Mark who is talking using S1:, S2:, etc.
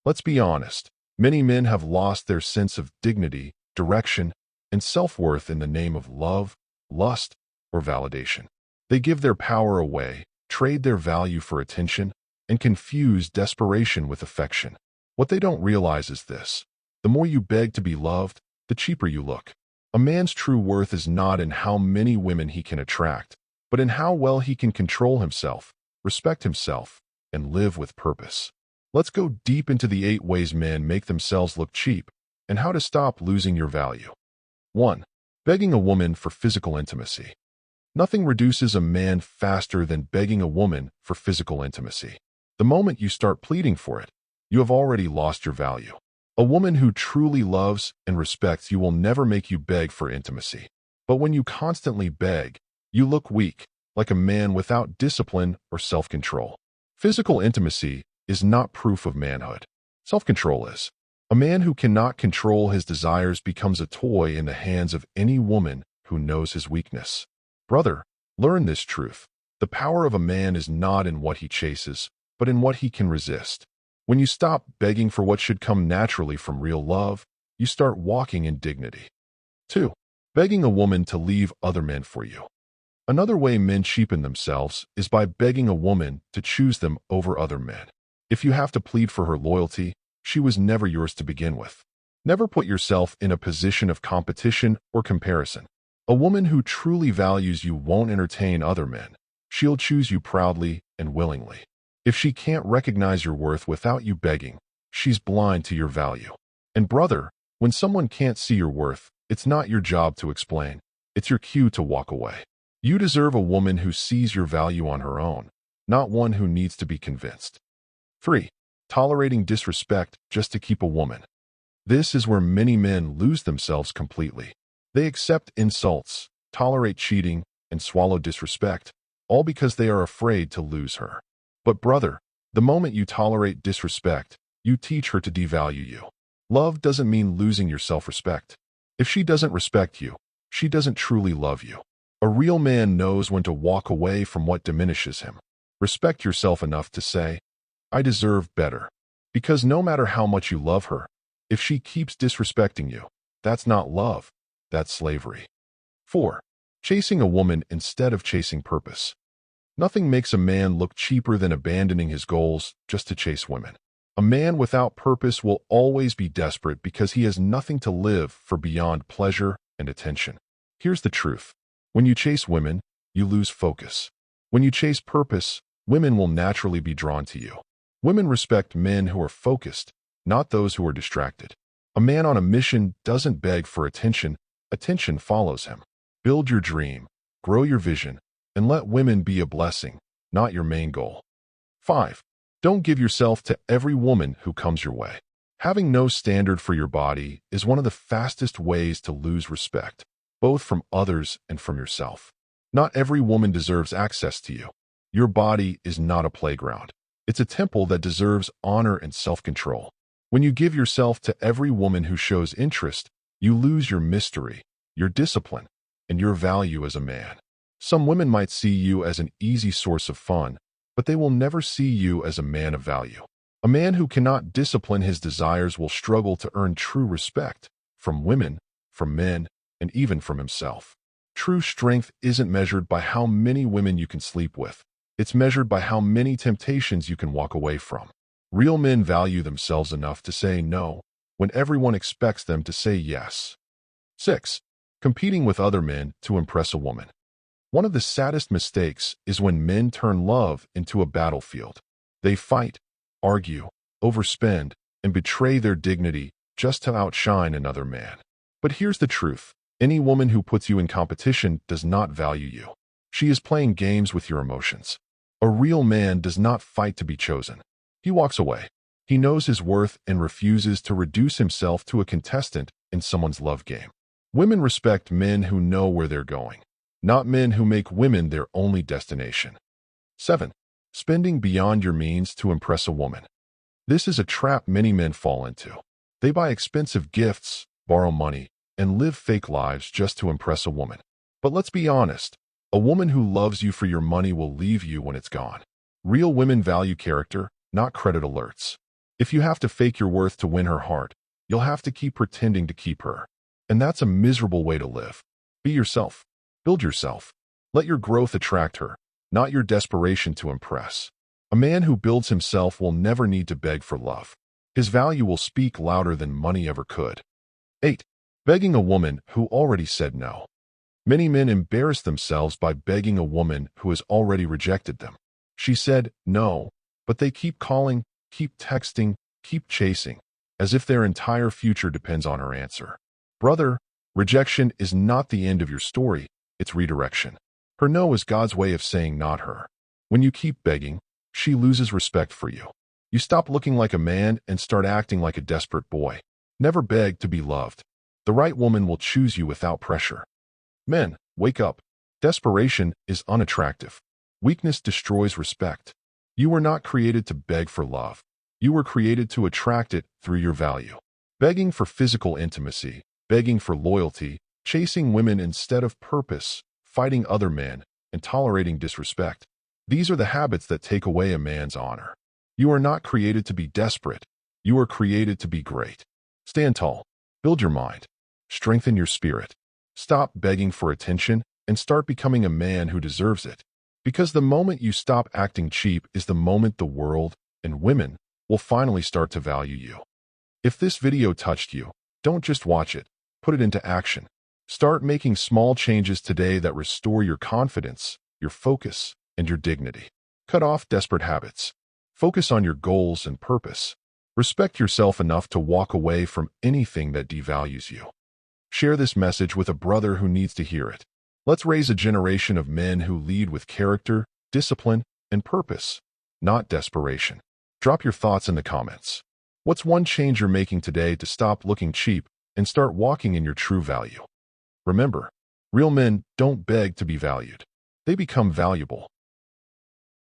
S1: Let's be honest. Many men have lost their sense of dignity, direction, and self-worth in the name of love, lust, or validation. They give their power away, trade their value for attention, and confuse desperation with affection. What they don't realize is this: the more you beg to be loved, the cheaper you look. A man's true worth is not in how many women he can attract, but in how well he can control himself, respect himself, and live with purpose. Let's go deep into the 8 ways men make themselves look cheap and how to stop losing your value. 1. Begging a woman for physical intimacy. Nothing reduces a man faster than begging a woman for physical intimacy. The moment you start pleading for it, you have already lost your value. A woman who truly loves and respects you will never make you beg for intimacy. But when you constantly beg, you look weak, like a man without discipline or self-control. Physical intimacy is not proof of manhood. Self-control is. A man who cannot control his desires becomes a toy in the hands of any woman who knows his weakness. Brother, learn this truth. The power of a man is not in what he chases, but in what he can resist. When you stop begging for what should come naturally from real love, you start walking in dignity. 2. Begging a woman to leave other men for you. Another way men cheapen themselves is by begging a woman to choose them over other men. If you have to plead for her loyalty, she was never yours to begin with. Never put yourself in a position of competition or comparison. A woman who truly values you won't entertain other men. She'll choose you proudly and willingly. If she can't recognize your worth without you begging, she's blind to your value. And brother, when someone can't see your worth, it's not your job to explain. It's your cue to walk away. You deserve a woman who sees your value on her own, not one who needs to be convinced. 3. Tolerating disrespect just to keep a woman. This is where many men lose themselves completely. They accept insults, tolerate cheating, and swallow disrespect, all because they are afraid to lose her. But brother, the moment you tolerate disrespect, you teach her to devalue you. Love doesn't mean losing your self-respect. If she doesn't respect you, she doesn't truly love you. A real man knows when to walk away from what diminishes him. Respect yourself enough to say, I deserve better. Because no matter how much you love her, if she keeps disrespecting you, that's not love, that's slavery. 4. Chasing a woman instead of chasing purpose. Nothing makes a man look cheaper than abandoning his goals just to chase women. A man without purpose will always be desperate because he has nothing to live for beyond pleasure and attention. Here's the truth. When you chase women, you lose focus. When you chase purpose, women will naturally be drawn to you. Women respect men who are focused, not those who are distracted. A man on a mission doesn't beg for attention, attention follows him. Build your dream, grow your vision, and let women be a blessing, not your main goal. 5. Don't give yourself to every woman who comes your way. Having no standard for your body is one of the fastest ways to lose respect, both from others and from yourself. Not every woman deserves access to you. Your body is not a playground. It's a temple that deserves honor and self-control. When you give yourself to every woman who shows interest, you lose your mystery, your discipline, and your value as a man. Some women might see you as an easy source of fun, but they will never see you as a man of value. A man who cannot discipline his desires will struggle to earn true respect from women, from men, and even from himself. True strength isn't measured by how many women you can sleep with. It's measured by how many temptations you can walk away from. Real men value themselves enough to say no when everyone expects them to say yes. 6. Competing with other men to impress a woman. One of the saddest mistakes is when men turn love into a battlefield. They fight, argue, overspend, and betray their dignity just to outshine another man. But here's the truth. Any woman who puts you in competition does not value you. She is playing games with your emotions. A real man does not fight to be chosen. He walks away. He knows his worth and refuses to reduce himself to a contestant in someone's love game. Women respect men who know where they're going, not men who make women their only destination. 7. Spending beyond your means to impress a woman. This is a trap many men fall into. They buy expensive gifts, borrow money, and live fake lives just to impress a woman. But let's be honest, a woman who loves you for your money will leave you when it's gone. Real women value character, not credit alerts. If you have to fake your worth to win her heart, you'll have to keep pretending to keep her. And that's a miserable way to live. Be yourself. Build yourself. Let your growth attract her, not your desperation to impress. A man who builds himself will never need to beg for love. His value will speak louder than money ever could. 8. Begging a woman who already said no. Many men embarrass themselves by begging a woman who has already rejected them. She said no, but they keep calling, keep texting, keep chasing, as if their entire future depends on her answer. Brother, rejection is not the end of your story, it's redirection. Her no is God's way of saying not her. When you keep begging, she loses respect for you. You stop looking like a man and start acting like a desperate boy. Never beg to be loved. The right woman will choose you without pressure. Men, wake up. Desperation is unattractive. Weakness destroys respect. You were not created to beg for love. You were created to attract it through your value. Begging for physical intimacy, begging for loyalty, chasing women instead of purpose, fighting other men, and tolerating disrespect. These are the habits that take away a man's honor. You are not created to be desperate. You are created to be great. Stand tall. Build your mind. Strengthen your spirit. Stop begging for attention and start becoming a man who deserves it. Because the moment you stop acting cheap is the moment the world and women will finally start to value you. If this video touched you, don't just watch it. Put it into action. Start making small changes today that restore your confidence, your focus, and your dignity. Cut off desperate habits. Focus on your goals and purpose. Respect yourself enough to walk away from anything that devalues you. Share this message with a brother who needs to hear it. Let's raise a generation of men who lead with character, discipline, and purpose, not desperation. Drop your thoughts in the comments. What's one change you're making today to stop looking cheap and start walking in your true value? Remember, real men don't beg to be valued. They become valuable.